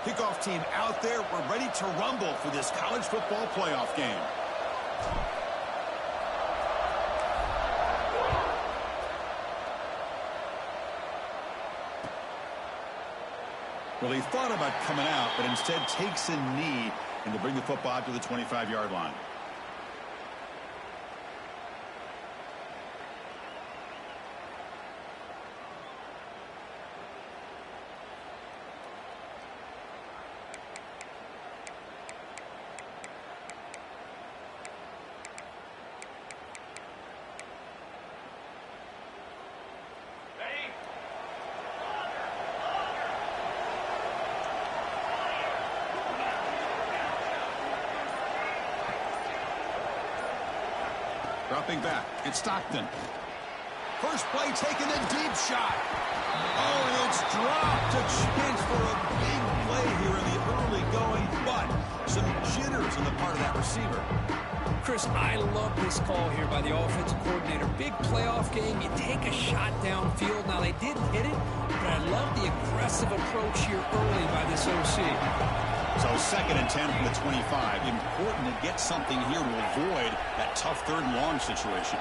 Kickoff team out there. We're ready to rumble for this college football playoff game. Well, he thought about coming out, but instead takes a knee and to bring the football out to the 25-yard line. Dropping back, it's Stockton. First play taking a deep shot. Oh, and it's dropped. A chance for a big play here in the early going, but some jitters on the part of that receiver. Chris, I love this call here by the offensive coordinator. Big playoff game. You take a shot downfield. Now, they didn't hit it, but I love the aggressive approach here early by this OC. So 2nd and 10 from the 25. Important to get something here to avoid that tough 3rd and long situation.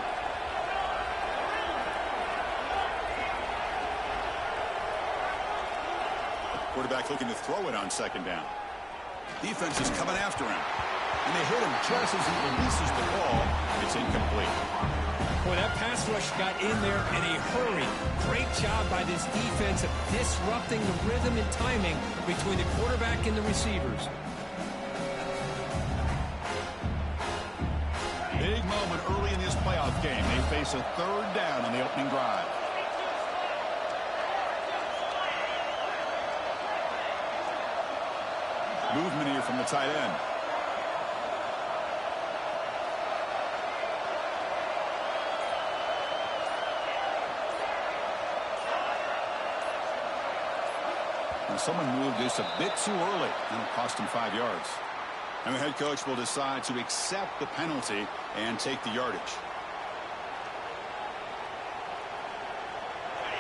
Quarterback looking to throw it on 2nd down. Defense is coming after him. And they hit him just as he releases the ball. It's incomplete. Boy, that pass rush got in there in a hurry. Great job by this defense of disrupting the rhythm and timing between the quarterback and the receivers. Big moment early in this playoff game. They face a 3rd down on the opening drive. Movement here from the tight end. And someone moved this a bit too early, and it cost him 5 yards. And the head coach will decide to accept the penalty and take the yardage.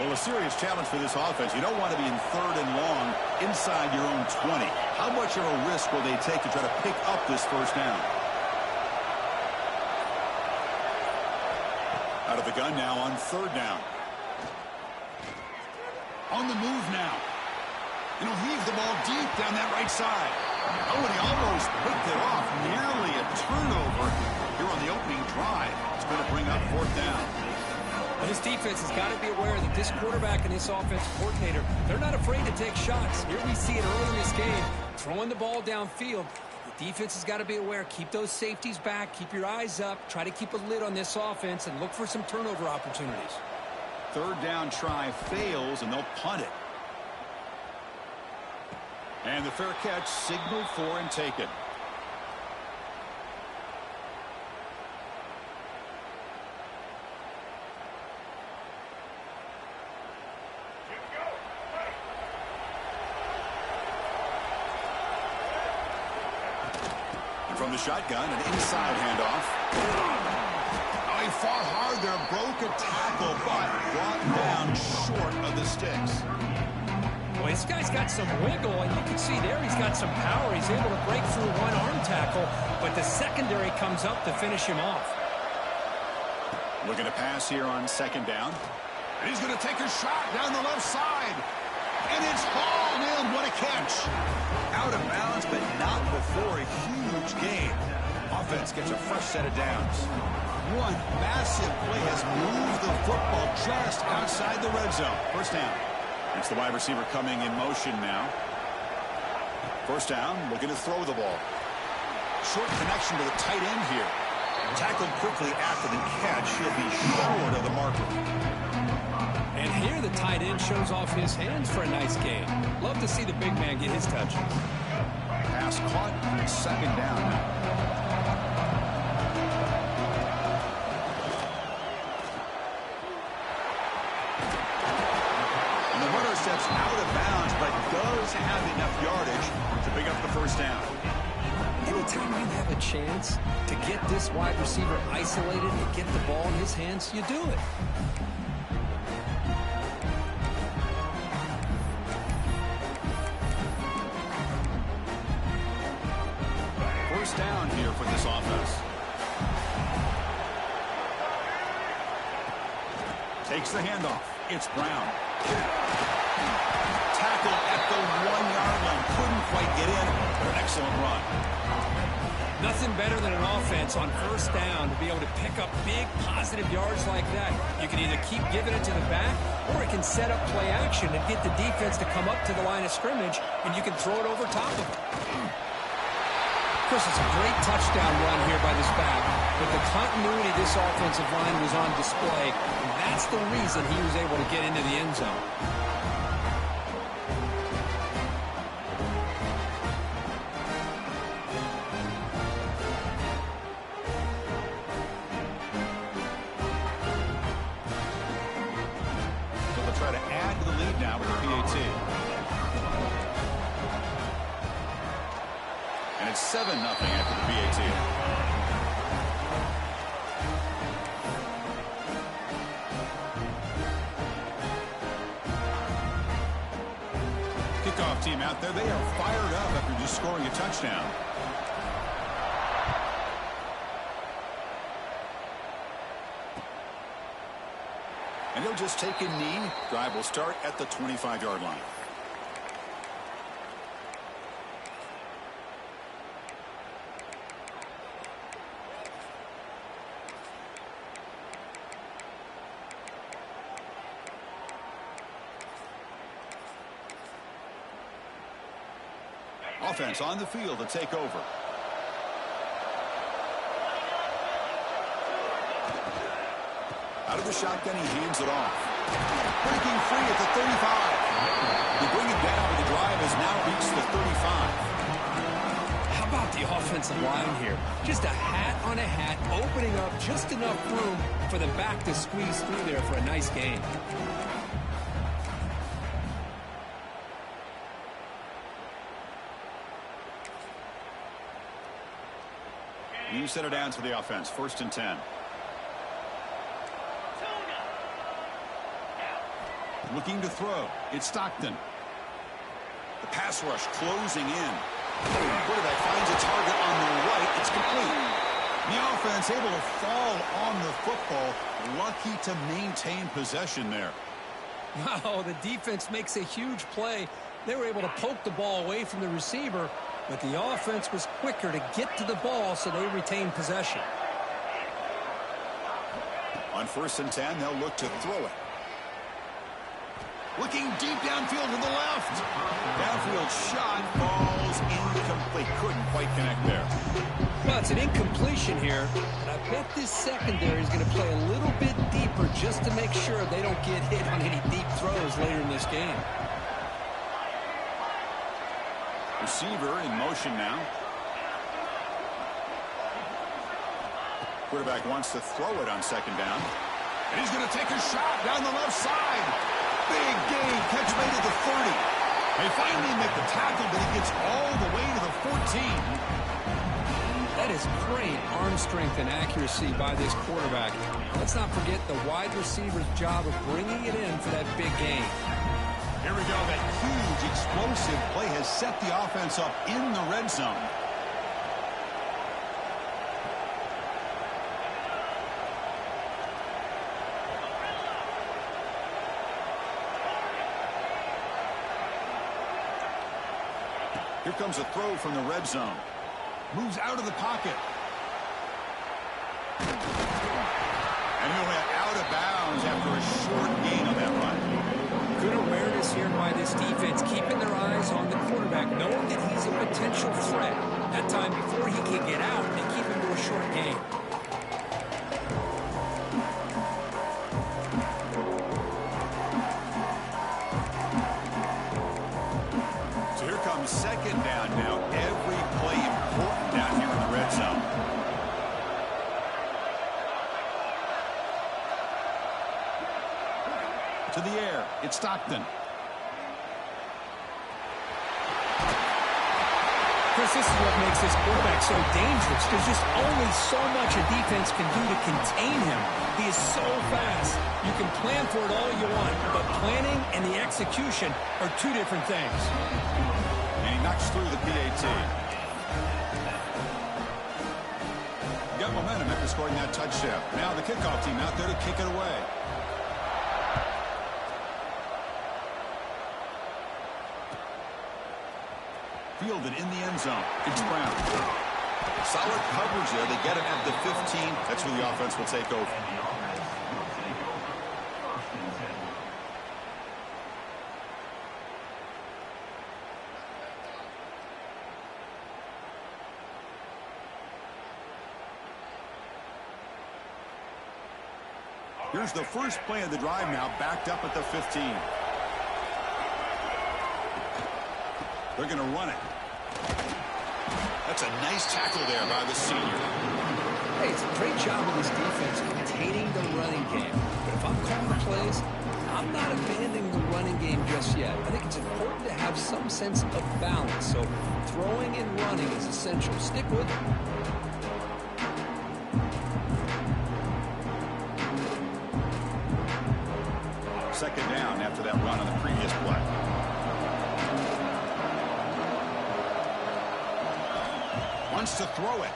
Well, a serious challenge for this offense. You don't want to be in 3rd and long inside your own 20. How much of a risk will they take to try to pick up this 1st down? Out of the gun now on 3rd down. On the move now. And he'll heave the ball deep down that right side. Oh, and he almost picked it off. Nearly a turnover here on the opening drive. It's going to bring up 4th down. Well, this defense has got to be aware that this quarterback and this offensive coordinator, they're not afraid to take shots. Here we see it early in this game, throwing the ball downfield. The defense has got to be aware. Keep those safeties back. Keep your eyes up. Try to keep a lid on this offense and look for some turnover opportunities. 3rd down try fails, and they'll punt it. And the fair catch signaled for and taken. And from the shotgun, an inside handoff. Oh, he fought hard there, broke a tackle, but brought down short of the sticks. Well, this guy's got some wiggle, and you can see there he's got some power. He's able to break through one arm tackle, but the secondary comes up to finish him off. Looking to pass here on 2nd down. And he's going to take a shot down the left side. And it's hauled in. What a catch. Out of bounds, but not before a huge gain. Offense gets a fresh set of downs. One massive play has moved the football just outside the red zone. 1st down. It's the wide receiver coming in motion now. 1st down, looking to throw the ball. Short connection to the tight end here. Tackled quickly after the catch. He'll be short of the marker. And here the tight end shows off his hands for a nice gain. Love to see the big man get his touch. Pass caught. 2nd down now. Steps out of bounds, but does have enough yardage to pick up the 1st down. Anytime you have a chance to get this wide receiver isolated and get the ball in his hands, you do it. first down here for this offense. Takes the handoff. It's Brown. Tackle at the 1-yard line. Couldn't quite get in, but an excellent run. Nothing better than an offense on first down to be able to pick up big positive yards like that. You can either keep giving it to the back, or it can set up play action and get the defense to come up to the line of scrimmage, and you can throw it over top of them. Chris, it's a great touchdown run here by this back, but the continuity of this offensive line was on display, and that's the reason he was able to get into the end zone. And it's 7-0 after the PAT. Kickoff team out there. They are fired up after just scoring a touchdown. And they'll just take a knee. Drive will start at the 25-yard line. Offense on the field to take over. Out of the shotgun, he hands it off. Breaking free at the 35. They bring it down, but the drive has now reached the 35. How about the offensive line here? Just a hat on a hat, opening up just enough room for the back to squeeze through there for a nice gain. You set it down to the offense. 1st and 10. Looking to throw. It's Stockton. The pass rush closing in. Quarterback finds a target on the right. It's complete. The offense able to fall on the football. Lucky to maintain possession there. Wow, the defense makes a huge play. They were able to poke the ball away from the receiver, but the offense was quicker to get to the ball, so they retained possession. On 1st and 10, they'll look to throw it. Looking deep downfield to the left. Downfield shot falls incomplete. Couldn't quite connect there. Well, it's an incompletion here, and I bet this secondary is going to play a little bit deeper just to make sure they don't get hit on any deep throws later in this game. Receiver in motion now. Quarterback wants to throw it on 2nd down. And he's going to take a shot down the left side. Big gain. Catch made at the 30. They finally make the tackle, but he gets all the way to the 14. That is great arm strength and accuracy by this quarterback. Let's not forget the wide receiver's job of bringing it in for that big gain. Here we go. That huge explosive play has set the offense up in the red zone. Here comes a throw from the red zone. Moves out of the pocket. And he went out of bounds after a short gain on that run. Good awareness here by this defense, keeping their eyes on the quarterback, knowing that he's a potential threat. That time before he can get out, they keep him to a short gain. So here comes 2nd down now. Every play important down here in the red zone. To the air, it's Stockton. Chris, this is what makes this quarterback so dangerous. There's just only so much a defense can do to contain him. He is so fast. You can plan for it all you want, but planning and the execution are two different things. And he knocks through the PAT. got momentum after scoring that touchdown. Now the kickoff team out there to kick it away. Fielded in the end zone. It's Brown. Solid coverage there. They get him at the 15. That's where the offense will take over. Here's the first play of the drive now, backed up at the 15. They're going to run it. That's a nice tackle there by the senior. Hey, it's a great job of this defense containing the running game. But if I'm calling the plays, I'm not abandoning the running game just yet. I think it's important to have some sense of balance. So throwing and running is essential. Stick with it. Second down after that run on the previous play. Wants to throw it.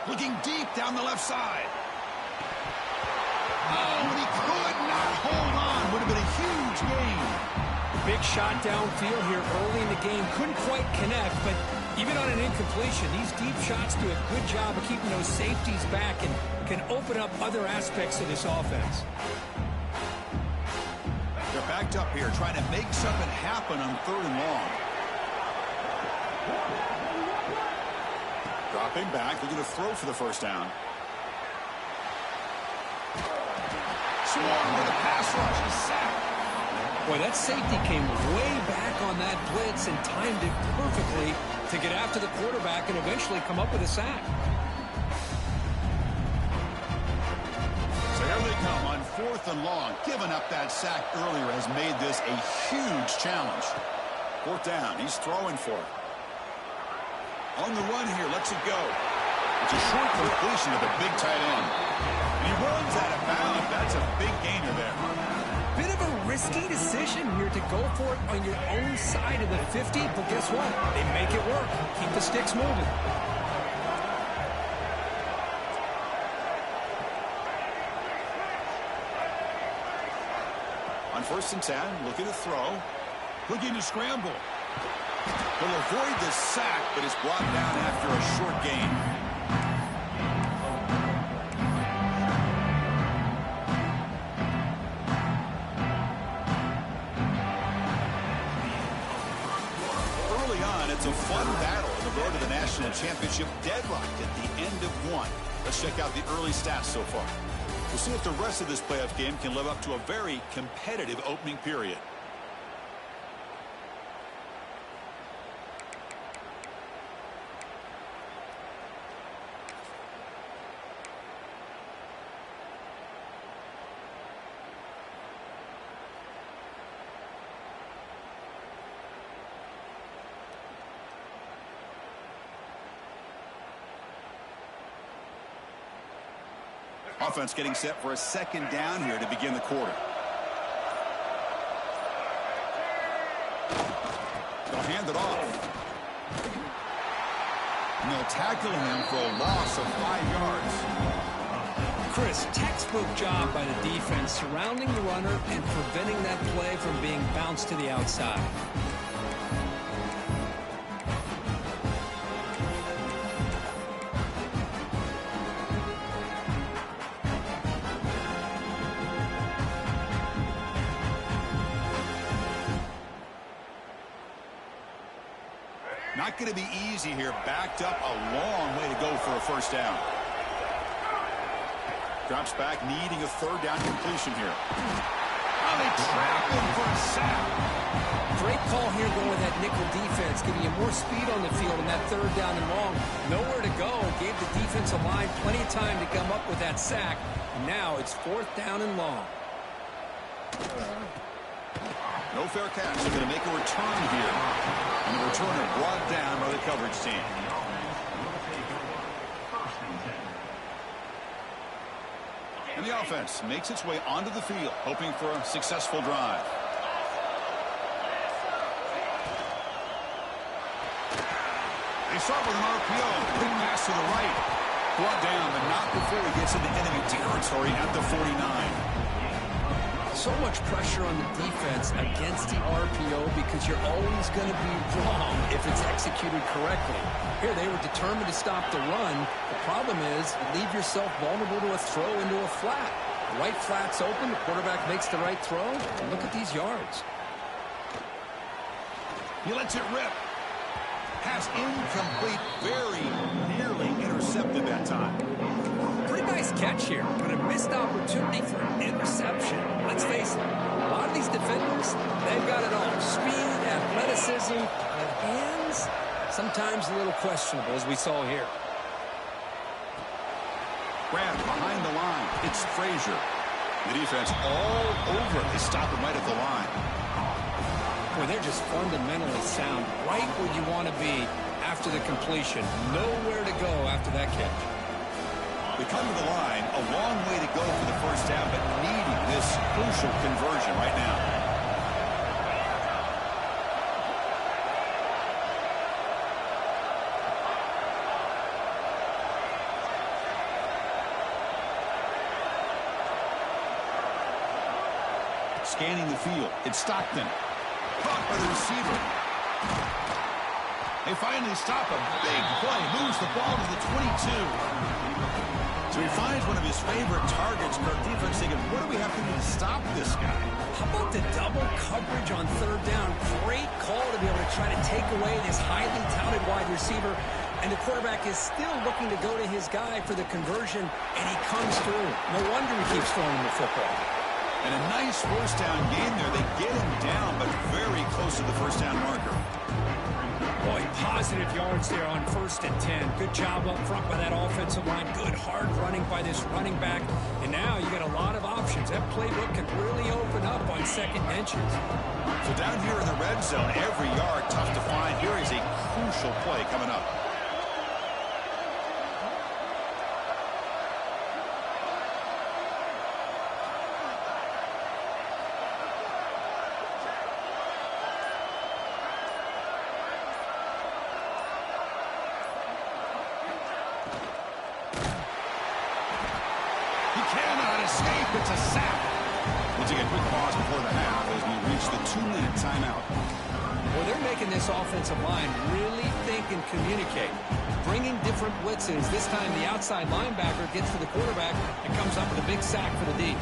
Looking deep down the left side. Oh, and he could not hold on. Would have been a huge gain. Big shot downfield here early in the game. Couldn't quite connect, but even on an incompletion, these deep shots do a good job of keeping those safeties back and can open up other aspects of this offense. They're backed up here trying to make something happen on 3rd and long. Dropping back. They're going to throw for the first down. Swarmed with a pass rush. He's sacked. Boy, that safety came way back on that blitz and timed it perfectly to get after the quarterback and eventually come up with a sack. So here they come on 4th and long. Giving up that sack earlier has made this a huge challenge. 4th down. He's throwing for it. On the run here, lets it go. It's a short completion of the big tight end. And he runs out of bounds. That's a big gainer there. Bit of a risky decision here to go for it on your own side of the 50, but guess what? They make it work. Keep the sticks moving. On 1st and 10, looking to throw. Looking to scramble. Will avoid the sack, but is brought down after a short gain. Early on, it's a fun battle on the road to the national championship, deadlocked at the end of one. Let's check out the early stats so far. We'll see if the rest of this playoff game can live up to a very competitive opening period. Offense getting set for a 2nd down here to begin the quarter. They'll hand it off. And they'll tackle him for a loss of 5 yards. Chris, textbook job by the defense surrounding the runner and preventing that play from being bounced to the outside. Not going to be easy here. Backed up a long way to go for a first down. Drops back, needing a 3rd down completion here. Oh, they trap him for a sack. Great call here going with that nickel defense, giving you more speed on the field in that 3rd down and long. Nowhere to go. Gave the defensive line plenty of time to come up with that sack. Now it's 4th down and long. No fair catch. They're going to make a return here. And the returner brought down by the coverage team. And the offense makes its way onto the field, hoping for a successful drive. They start with an RPO. Quick pass to the right. Brought down, but not before he gets into enemy territory at the 49. So much pressure on the defense against the RPO because you're always going to be wrong if it's executed correctly. Here, they were determined to stop the run. The problem is you leave yourself vulnerable to a throw into a flat. The right flat's open. The quarterback makes the right throw. And look at these yards. He lets it rip. Pass incomplete, very nearly intercepted that time. Pretty nice catch here, but a missed opportunity for an interception. Let's face it, a lot of these defenders, they've got it all. Speed, athleticism, but hands, sometimes a little questionable, as we saw here. Grab behind the line. It's Frazier. The defense all over it. They stop him right at the line. Boy, they're just fundamentally sound, right where you want to be after the completion. Nowhere to go after that catch. They come to the line, a long way to go for the first down, but needing this crucial conversion right now. Scanning the field, it's Stockton. Caught by the receiver. They finally stop a big play. Moves the ball to the 22. So he finds one of his favorite targets. But defense thinking, what do we have to do to stop this guy? How about the double coverage on third down? Great call to be able to try to take away this highly touted wide receiver. And the quarterback is still looking to go to his guy for the conversion, and he comes through. No wonder he keeps throwing him the football. And a nice first down game there. They get him down, but very close to the first down marker. Boy, positive yards there on 1st and 10. Good job up front by that offensive line. Good hard running by this running back. And now you got a lot of options. That playbook can really open up on second and inches. So down here in the red zone, every yard tough to find. Here is a crucial play coming up. It's a sack. We'll take a quick pause before the half as we reach the 2-minute timeout. Well, they're making this offensive line really think and communicate. Bringing different blitzes. This time the outside linebacker gets to the quarterback and comes up with a big sack for the D.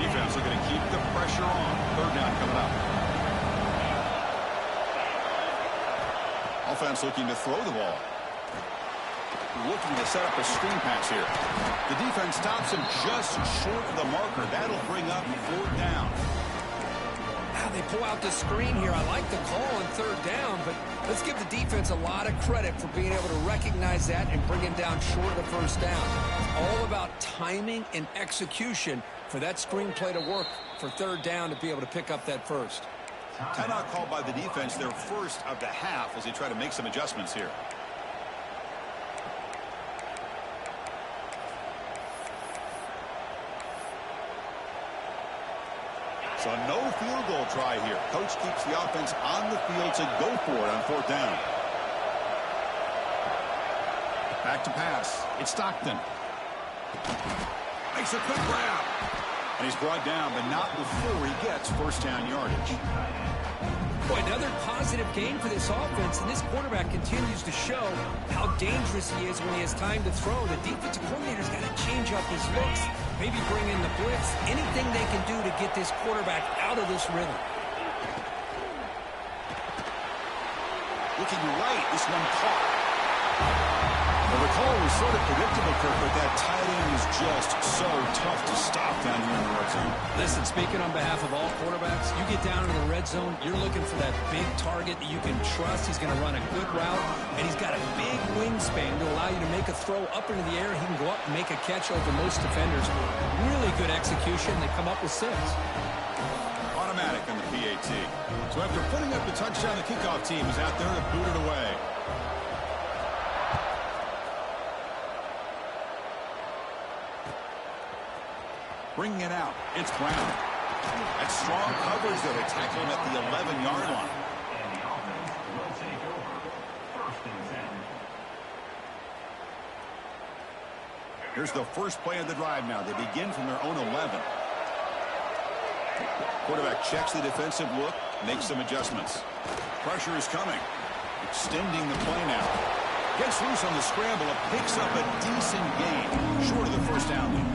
Defense looking to keep the pressure on. Third down coming up. Offense looking to throw the ball. Looking to set up a screen pass here. The defense stops him just short of the marker. That'll bring up 4th down. Now they pull out the screen here. I like the call on third down, but let's give the defense a lot of credit for being able to recognize that and bring him down short of the first down. It's all about timing and execution for that screen play to work for third down to be able to pick up that first. Timeout called by the defense, their first of the half as they try to make some adjustments here. So no field goal try here. Coach keeps the offense on the field to go for it on 4th down. Back to pass. It's Stockton. Makes a quick grab. And he's brought down, but not before he gets first down yardage. Boy, another positive game for this offense, and this quarterback continues to show how dangerous he is when he has time to throw. The defensive coordinator's got to change up his looks, maybe bring in the blitz, anything they can do to get this quarterback out of this rhythm. Looking right, this one caught. Well, the call was sort of predictable, Kirk, but that tight end is just so tough to stop down here in the red zone. Listen, speaking on behalf of all quarterbacks, you get down in the red zone, you're looking for that big target that you can trust. He's going to run a good route, and he's got a big wingspan to allow you to make a throw up into the air. He can go up and make a catch over most defenders. Really good execution. They come up with 6. Automatic on the PAT. So after putting up the touchdown, the kickoff team is out there to boot it away. Bringing it out, it's Brown. That's strong coverage, though. They tackle him at the 11-yard line. Here's the first play of the drive now. They begin from their own 11. Quarterback checks the defensive look, makes some adjustments. Pressure is coming. Extending the play now. Gets loose on the scramble and picks up a decent gain. Short of the first down lead.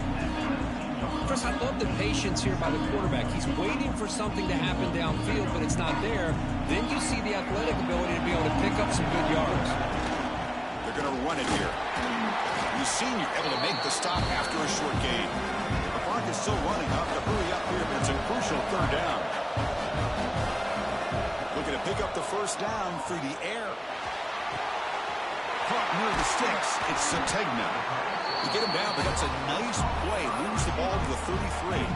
Chris, I love the patience here by the quarterback. He's waiting for something to happen downfield, but it's not there. Then you see the athletic ability to be able to pick up some good yards. They're going to run it here. The senior able to make the stop after a short gain. The clock is still running up to hurry up here, but it's a crucial third down. Looking to pick up the first down through the air. Caught near the sticks. It's Sategna. You get him down, but that's a nice play. Moves the ball to the 33.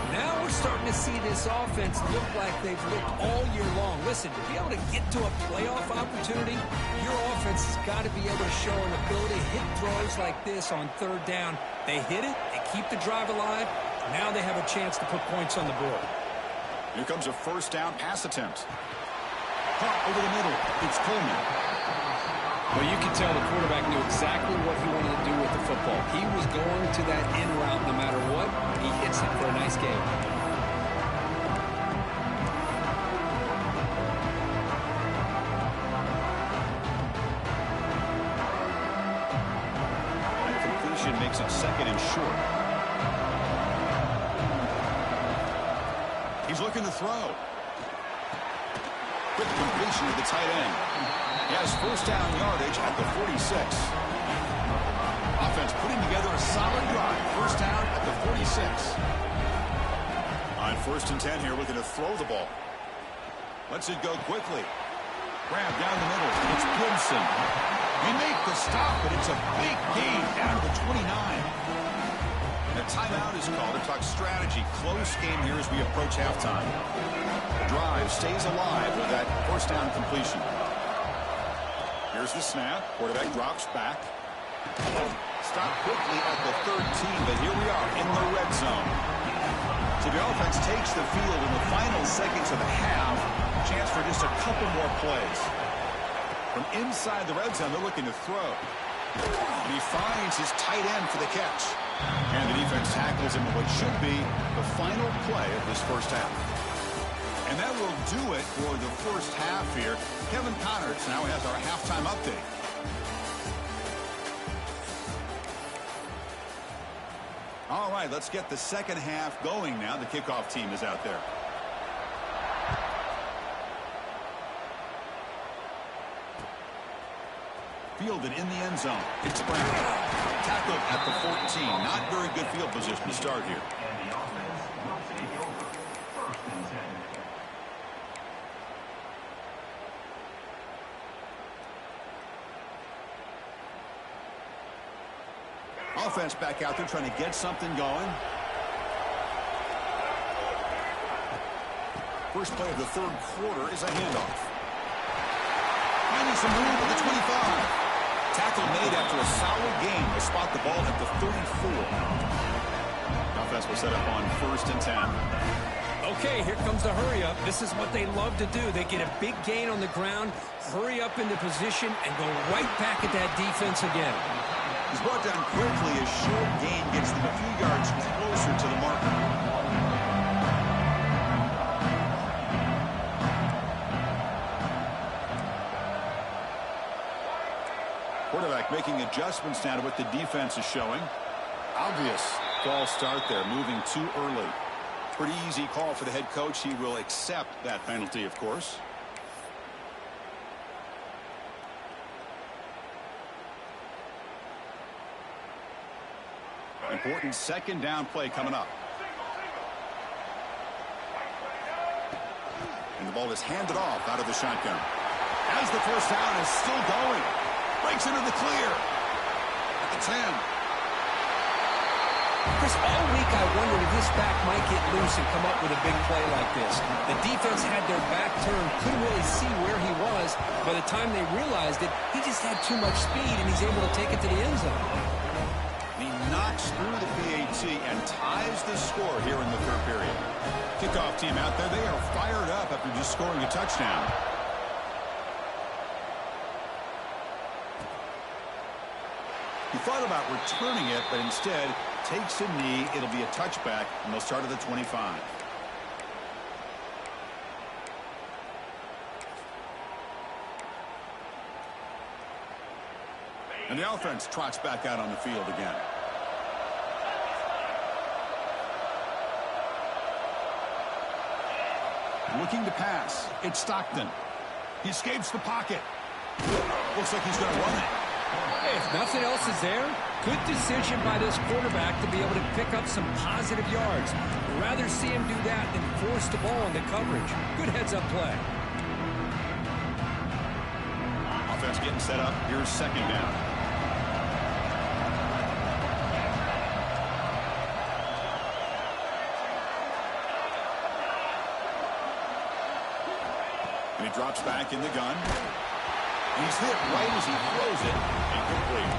Now we're starting to see this offense look like they've looked all year long. Listen, to be able to get to a playoff opportunity, your offense has got to be able to show an ability to hit throws like this on third down. They hit it, they keep the drive alive. Now they have a chance to put points on the board. Here comes a first down pass attempt. Caught over the middle. It's Coleman. Well, you can tell the quarterback knew exactly what he wanted to do with the football. He was going to that in route no matter what. He hits it for a nice game. And completion makes it second and short. He's looking to throw. Quick completion to the tight end. He has first down yardage at the 46. Offense putting together a solid drive. First down at the 46. On first and 10 here, looking to throw the ball. Lets it go quickly. Grab down the middle. It's Gibson. They make the stop, but it's a big gain down to the 29. And a timeout is called to talk strategy. Close game here as we approach halftime. The drive stays alive with that first down completion. Here's the snap. Quarterback drops back. Stop quickly at the 13, but here we are in the red zone. So the offense takes the field in the final seconds of the half. Chance for just a couple more plays. From inside the red zone, they're looking to throw. And he finds his tight end for the catch. And the defense tackles him in what should be the final play of this first half. And that will do it for the first half here. Kevin Connors now has our halftime update. All right, let's get the second half going now. The kickoff team is out there. Fielded in the end zone. It's Brown. Tackled at the 14. Not very good field position to start here. Offense back out there trying to get something going. First play of the third quarter is a handoff. Finding some room at the 25. Tackle made after a solid gain to spot the ball at the 34. Offense will set up on first and 10. Okay, here comes the hurry up. This is what they love to do. They get a big gain on the ground, hurry up into position, and go right back at that defense again. He's brought down quickly. A short gain gets them a few yards closer to the marker. Quarterback making adjustments now to what the defense is showing. Obvious false start there, moving too early. Pretty easy call for the head coach. He will accept that penalty, of course. Important second down play coming up. And the ball is handed off out of the shotgun. As the first down is still going. Breaks into the clear. At the 10. Chris, all week I wondered if this back might get loose and come up with a big play like this. The defense had their back turned, couldn't really see where he was. By the time they realized it, he just had too much speed, and he's able to take it to the end zone. He knocks through the PAT and ties the score here in the third period. Kickoff team out there, they are fired up after just scoring a touchdown. He thought about returning it, but instead takes a knee. It'll be a touchback, and they'll start at the 25. And the offense trots back out on the field again. Looking to pass. It's Stockton. He escapes the pocket. Looks like he's going to run it. Hey, if nothing else is there, good decision by this quarterback to be able to pick up some positive yards. I'd rather see him do that than force the ball into coverage. Good heads-up play. Offense getting set up. Here's second down. And he drops back in the gun. He's hit right as he throws it. Incomplete.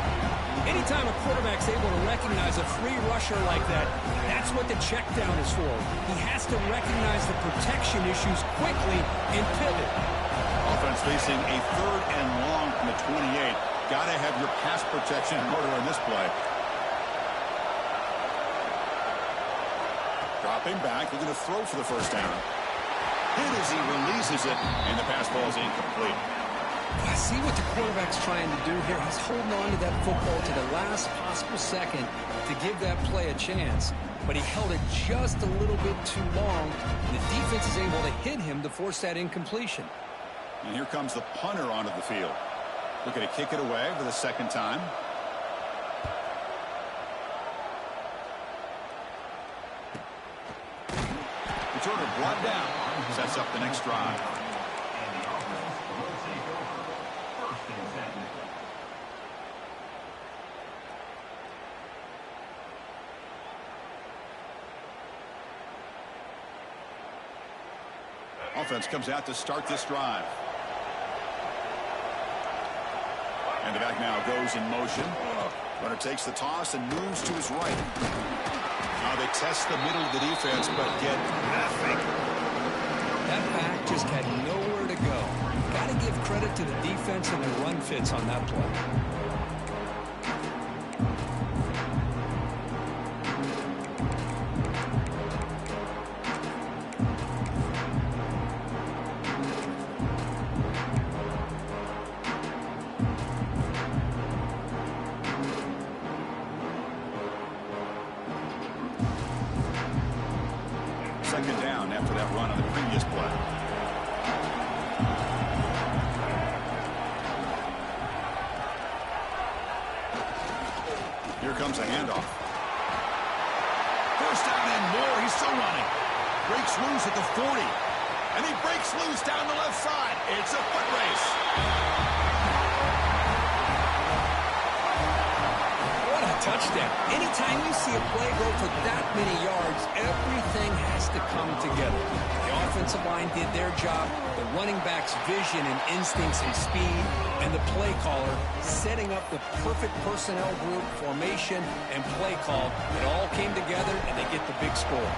Anytime a quarterback's able to recognize a free rusher like that, that's what the check down is for. He has to recognize the protection issues quickly and pivot. Offense facing a 3rd and long from the 28. Got to have your pass protection in order on this play. Dropping back, looking to throw for the first down. Hit as he releases it, and the pass ball is incomplete. I see what the quarterback's trying to do here. He's holding on to that football to the last possible second to give that play a chance. But he held it just a little bit too long. And the defense is able to hit him to force that incompletion. And here comes the punter onto the field. Looking to kick it away for the second time. Returner brought down. Sets up the next drive. Offense comes out to start this drive. And the back now goes in motion. Runner takes the toss and moves to his right. Now they test the middle of the defense, but get nothing. That back just had nowhere to go. Got to give credit to the defense and the run fits on that play. Second down after that run on the previous play. Here comes a handoff. First down and more. He's still running. Breaks loose at the 40. And he breaks loose down the left side. It's a foot race. What a touchdown. Anytime you see a play go for that many yards, everything has to come together. The offensive line did their job, the running back's vision and instincts and speed, and the play caller setting up the perfect personnel group, formation, and play call. It all came together, and they get the big score.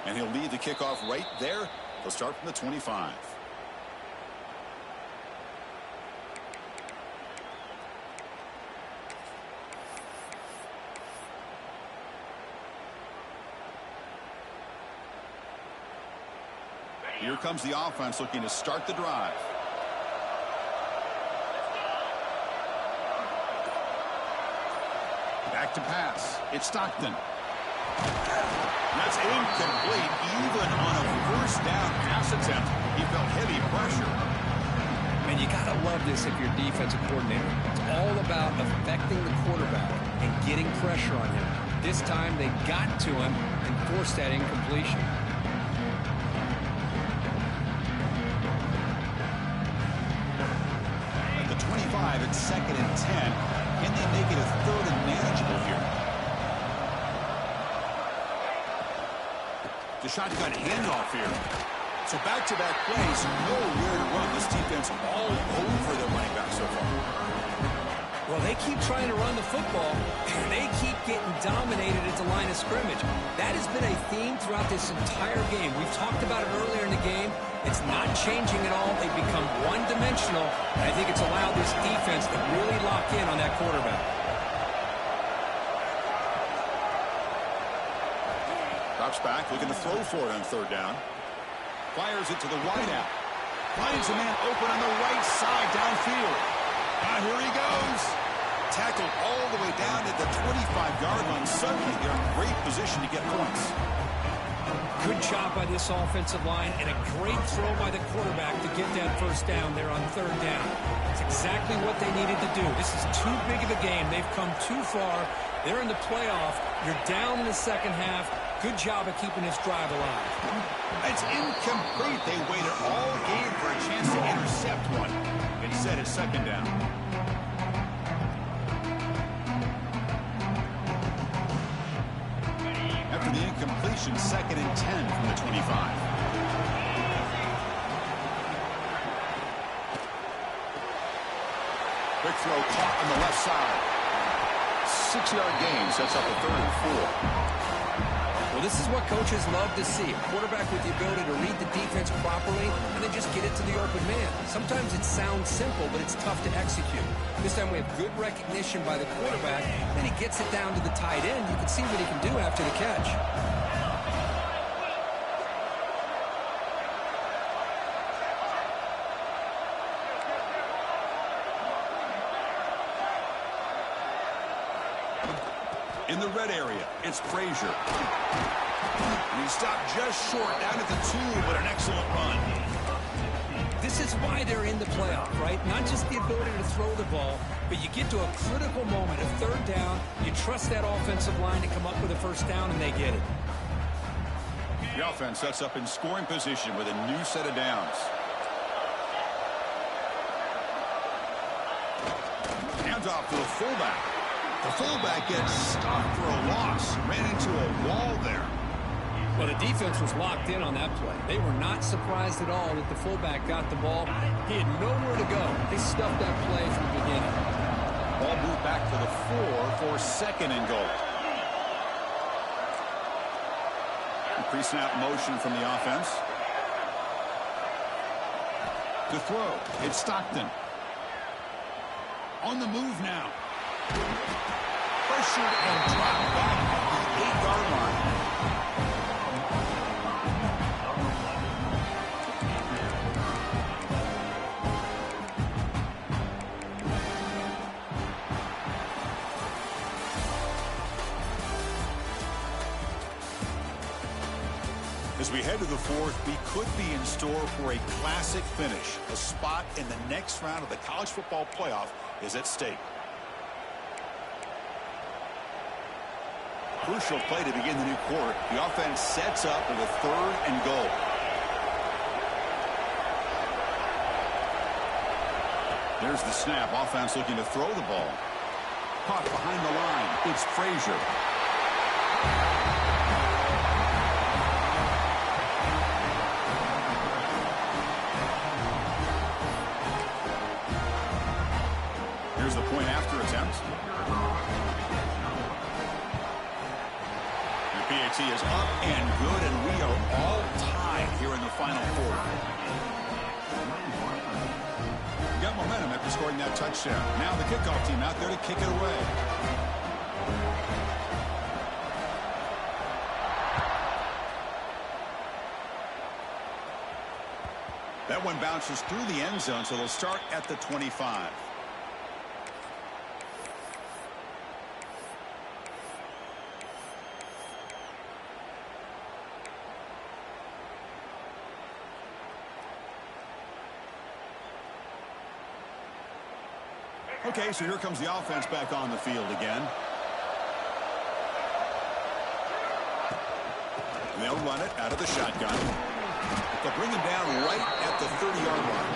And he'll lead the kickoff right there. They'll start from the 25. Here comes the offense looking to start the drive. Back to pass. It's Stockton. That's incomplete. Even on a first down pass attempt, he felt heavy pressure. And you got to love this if you're a defensive coordinator. It's all about affecting the quarterback and getting pressure on him. This time they got to him and forced that incompletion. At the 25, it's 2nd and 10. Can they make it a 3rd and manageable here? The shotgun handoff here. So back-to-back plays, nowhere to run. This defense all over the running back so far. Well, Well, they keep trying to run the football, and they keep getting dominated at the line of scrimmage. That has been a theme throughout this entire game. We've talked about it earlier in the game. It's not changing at all. They've become one-dimensional, and I think it's allowed this defense to really lock in on that quarterback. Drops back, looking to throw for it on third down. Fires it to the wideout. Finds a man open on the right side downfield. Here he goes. Tackled all the way down at the 25-yard line. Suddenly, they're in great position to get points. Good job by this offensive line, and a great throw by the quarterback to get that first down there on third down. It's exactly what they needed to do. This is too big of a game. They've come too far. They're in the playoff. You're down in the second half. Good job of keeping this drive alive. It's incomplete. They waited all game for a chance to intercept one. Instead, it's second down. After the incompletion, 2nd and 10 from the 25. Quick throw caught on the left side. 6-yard gain sets up a 3rd and 4. Well, this is what coaches love to see. A quarterback with the ability to read the defense properly and then just get it to the open man. Sometimes it sounds simple, but it's tough to execute. This time we have good recognition by the quarterback. Then he gets it down to the tight end. You can see what he can do after the catch. In the red area, it's Frazier. And he stopped just short down at the 2, but an excellent run. This is why they're in the playoff, right? Not just the ability to throw the ball, but you get to a critical moment, a third down. You trust that offensive line to come up with a first down, and they get it. The offense sets up in scoring position with a new set of downs. Handoff to the fullback. The fullback gets stopped for a loss. Ran into a wall there. Well, the defense was locked in on that play. They were not surprised at all that the fullback got the ball. He had nowhere to go. They stuffed that play from the beginning. Ball moved back to the 4 for 2nd and goal. Pre-snap motion from the offense. To throw, it's Stockton. On the move now. Pressured and dropped back at the 8-yard line. As we head to the 4th, we could be in store for a classic finish. A spot in the next round of the college football playoff is at stake. Crucial play to begin the new quarter. The offense sets up with a 3rd and goal. There's the snap. Offense looking to throw the ball. Caught behind the line. It's Frazier. Here's the point after attempt. The PAT is up and good, and we are all tied here in the final 4th. Got momentum after scoring that touchdown. Now the kickoff team out there to kick it away. That one bounces through the end zone, so they'll start at the 25. Okay, so here comes the offense back on the field again. They'll run it out of the shotgun. They'll bring him down right at the 30-yard line.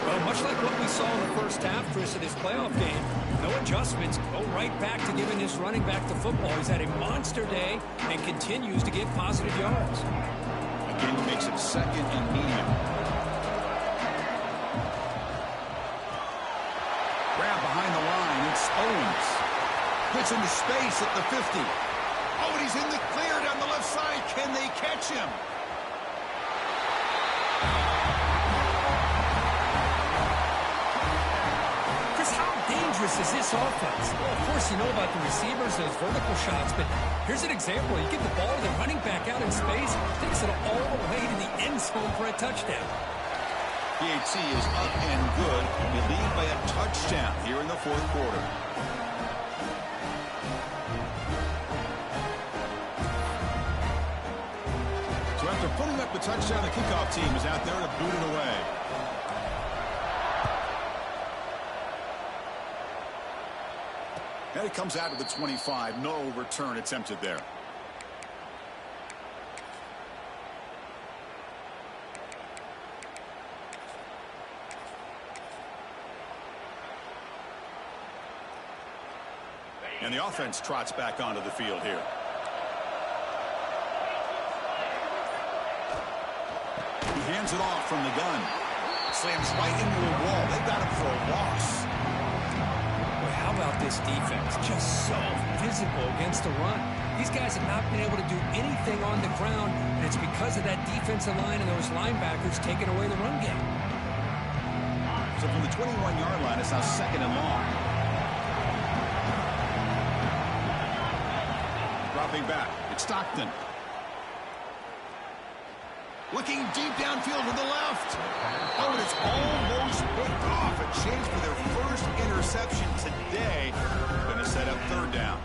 Well, much like what we saw in the first half, Chris, of this playoff game, no adjustments. Go right back to giving this running back the football. He's had a monster day and continues to get positive yards. Again, he makes it 2nd and medium. Grab behind the line. Owens gets into space at the 50. Oh, and he's in the clear down the left side. Can they catch him? Chris, how dangerous is this offense? Well, of course, you know about the receivers, those vertical shots, but here's an example. You give the ball to the running back out in space, takes it all the way to the end zone for a touchdown. PAT is up and good. We lead by a touchdown here in the fourth quarter. So after putting up the touchdown, the kickoff team is out there to boot it away. And it comes out to the 25. No return attempted there. And the offense trots back onto the field here. He hands it off from the gun. Slams right into a wall. They got him for a loss. Boy, how about this defense? Just so physical against the run. These guys have not been able to do anything on the ground, and it's because of that defensive line and those linebackers taking away the run game. So from the 21-yard line, it's now second and long. Dropping back, it's Stockton. Looking deep downfield to the left. Oh, and it's almost picked off. A chance for their first interception today. Going to set up third down.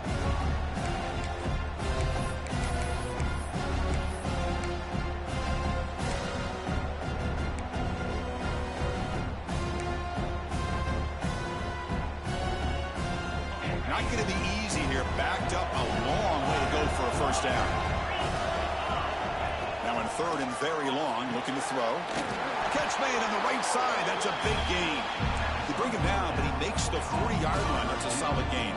Not going to be easy here. Backed up a long way to go for a first down. Now in third and very long, looking to throw. Catch made on the right side. That's a big gain. They bring him down, but he makes the 40-yard line. That's a solid gain.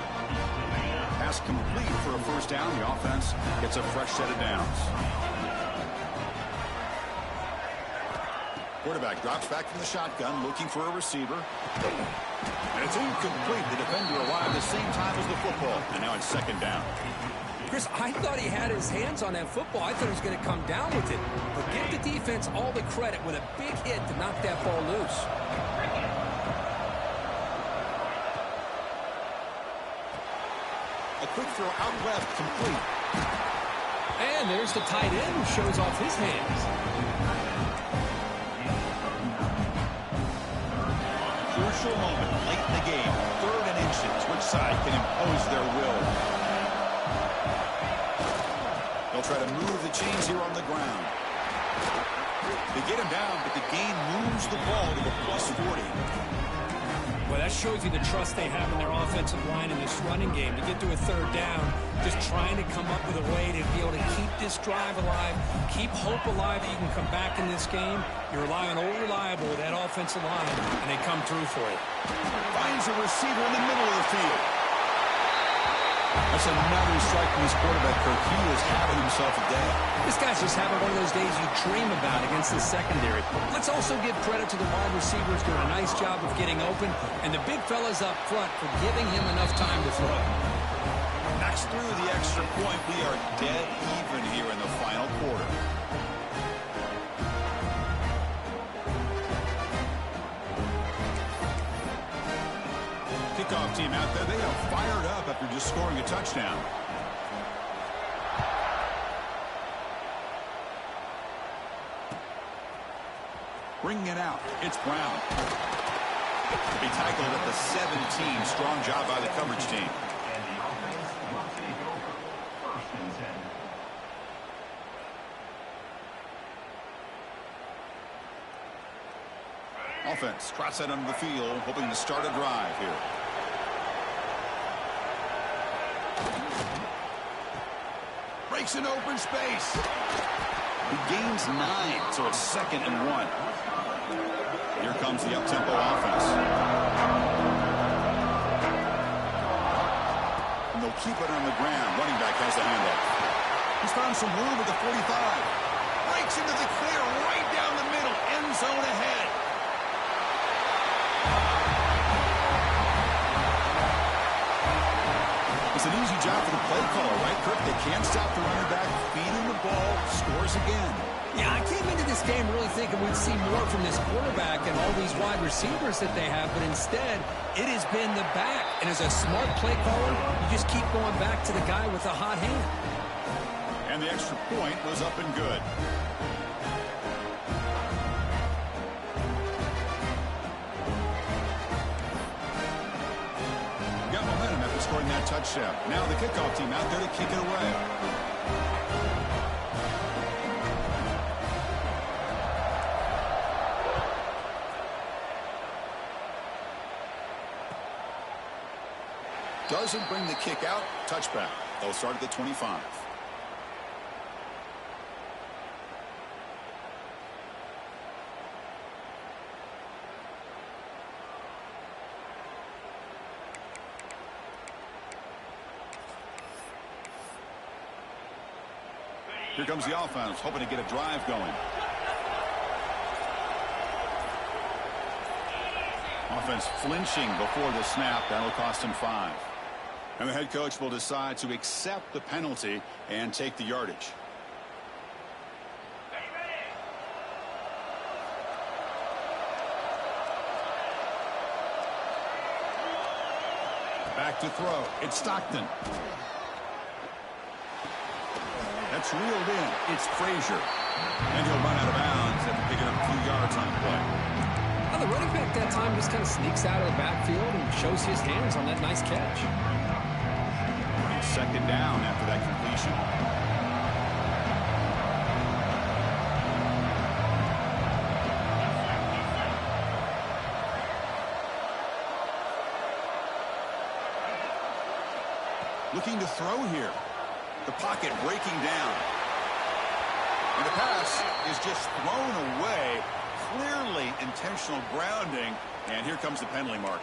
Pass complete for a first down. The offense gets a fresh set of downs. Quarterback drops back from the shotgun, looking for a receiver. And it's incomplete. The defender arrived the same time as the football. And now it's second down. Chris, I thought he had his hands on that football. I thought he was going to come down with it. But give the defense all the credit with a big hit to knock that ball loose. A quick throw out left, complete. And there's the tight end who shows off his hands. Crucial moment late in the game. Third and inches. Which side can impose their will? They'll try to move the chains here on the ground. They get him down, but the gain moves the ball to a plus 40. Well, that shows you the trust they have in their offensive line in this running game. To get to a third down, just trying to come up with a way to be able to keep this drive alive, keep hope alive that you can come back in this game. You rely on Old Reliable with that offensive line, and they come through for you. Finds a receiver in the middle of the field. That's another strike from his quarterback, Kirk. He is having himself a day. This guy's just having one of those days you dream about against the secondary. Let's also give credit to the wide receivers doing a nice job of getting open, and the big fellas up front for giving him enough time to throw. Knocks through the extra point. We are dead even here in the final quarter. Kickoff team out there. They are fired up after just scoring a touchdown. Bringing it out. It's Brown. He tackled at the 17. Strong job by the coverage team. Offense trots that onto the field, hoping to start a drive here. Breaks an open space. He gains 9, so it's second and 1. Here comes the up-tempo offense. And they'll keep it on the ground. Running back has the handoff. He's found some room at the 45. Breaks into the clear right down the middle. End zone ahead. It's an easy job for the play caller, right, Kirk? They can't stop the running back, feeding the ball, scores again. Yeah, I came into this game really thinking we'd see more from this quarterback and all these wide receivers that they have, but instead, it has been the back. And as a smart play caller, you just keep going back to the guy with the hot hand. And the extra point was up and good. Got momentum after scoring that touchdown. Now the kickoff team out there to kick it away. Doesn't bring the kick out. Touchback. They'll start at the 25. Here comes the offense, hoping to get a drive going. Offense flinching before the snap. That'll cost him 5. And the head coach will decide to accept the penalty and take the yardage. Back to throw. It's Stockton. That's reeled in. It's Frazier. And he'll run out of bounds after picking up a few yards on the play. Well, the running back that time just kind of sneaks out of the backfield and shows his hands on that nice catch. Second down after that completion. Looking to throw here. The pocket breaking down. And the pass is just thrown away. Clearly intentional grounding. And here comes the penalty marker.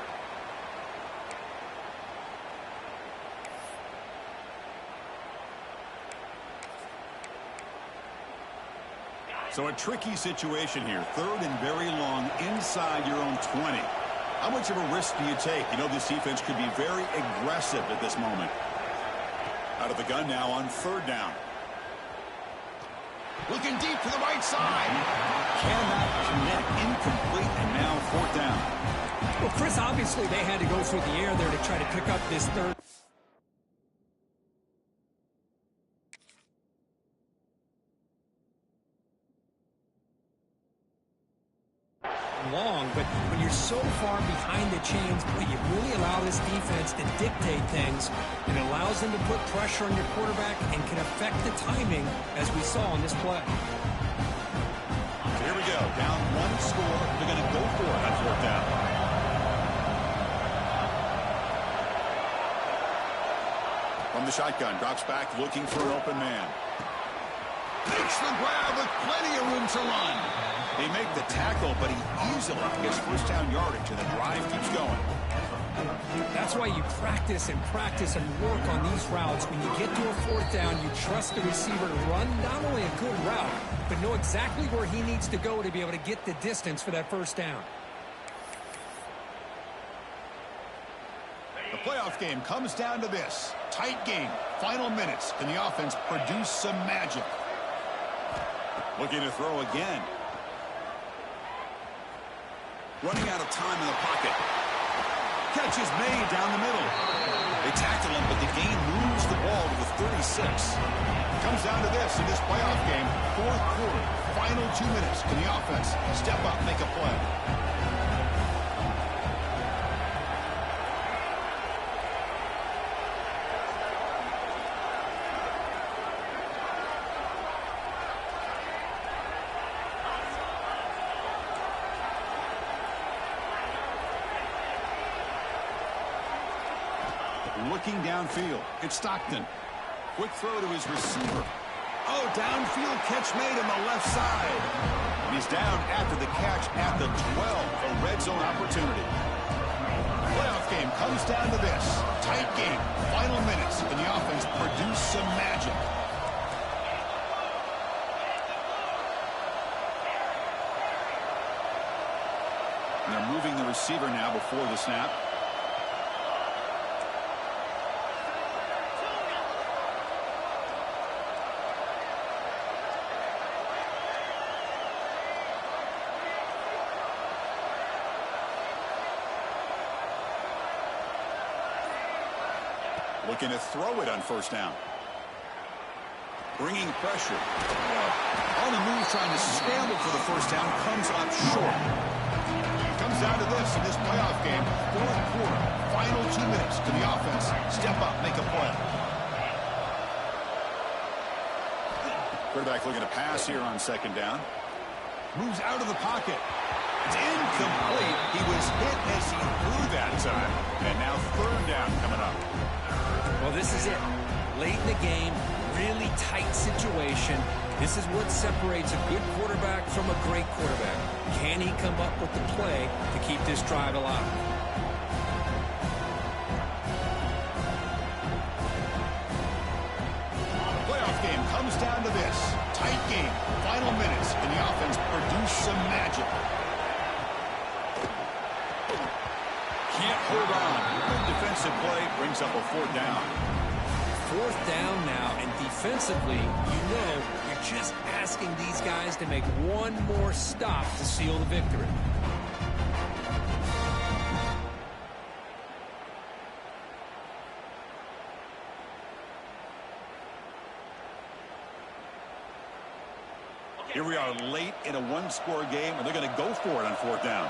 So a tricky situation here. Third and very long inside your own 20. How much of a risk do you take? You know this defense could be very aggressive at this moment. Out of the gun now on third down. Looking deep to the right side. Cannot connect. Incomplete, and now fourth down. Well, Chris, obviously they had to go through the air there to try to pick up this third. Long, but when you're so far behind the chains, you really allow this defense to dictate things, and it allows them to put pressure on your quarterback and can affect the timing, as we saw on this play. Here we go. Down one score. They're going to go for it on fourth down. From the shotgun, drops back, looking for an open man. Makes the grab with plenty of room to run. They make the tackle, but he easily gets first down yardage, and the drive keeps going. That's why you practice and work on these routes. When you get to a fourth down, you trust the receiver to run not only a good route, but know exactly where he needs to go to be able to get the distance for that first down. The playoff game comes down to this. Tight game. Final minutes. Can the offense produce some magic? Looking to throw again. Running out of time in the pocket. Catch is made down the middle. They tackle him, but the gain moves the ball to the 36. Comes down to this in this playoff game. Fourth quarter, final 2 minutes. Can the offense step up, make a play? Looking downfield. It's Stockton. Quick throw to his receiver. Oh, downfield catch made on the left side. And he's down after the catch at the 12. A red zone opportunity. Playoff game comes down to this. Tight game. Final minutes. Can the offense produce some magic? And they're moving the receiver now before the snap. Looking to throw it on first down. Bringing pressure. On the move, trying to scramble for the first down. Comes up short. Comes down to this in this playoff game. Fourth quarter. Final 2 minutes. Can the offense step up, make a play? Quarterback looking to pass here on second down. Moves out of the pocket. It's incomplete. He was hit as he threw that time. And now third down coming up. Well, this is it. Late in the game, really tight situation. This is what separates a good quarterback from a great quarterback. Can he come up with the play to keep this drive alive? The playoff game comes down to this. Tight game. Final minutes. Can the offense produce some magic? Can't hold on. Good defensive play brings up a fourth down. Fourth down now, and defensively, you're just asking these guys to make one more stop to seal the victory. Here we are late in a one-score game, and they're going to go for it on fourth down.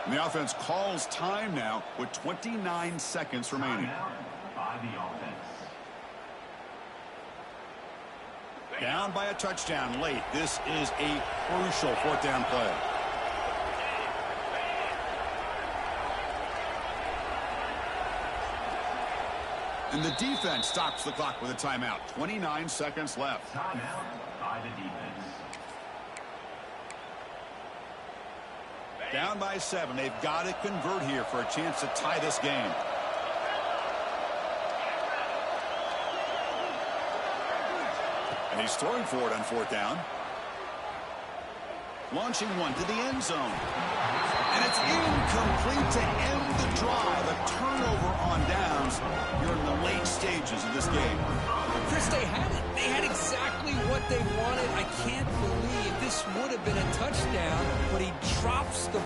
And the offense calls time now with 29 seconds remaining. Down by a touchdown late. This is a crucial fourth down play. And the defense stops the clock with a timeout. 29 seconds left. Timeout by the defense. Down by 7. They've got to convert here for a chance to tie this game. And he's throwing for it on fourth down. Launching one to the end zone. And it's incomplete to end the drive. A turnover on downs. You're in the late stages of this game. Chris, they had it. They had exactly what they wanted. I can't believe this would have been a touchdown, but he drops the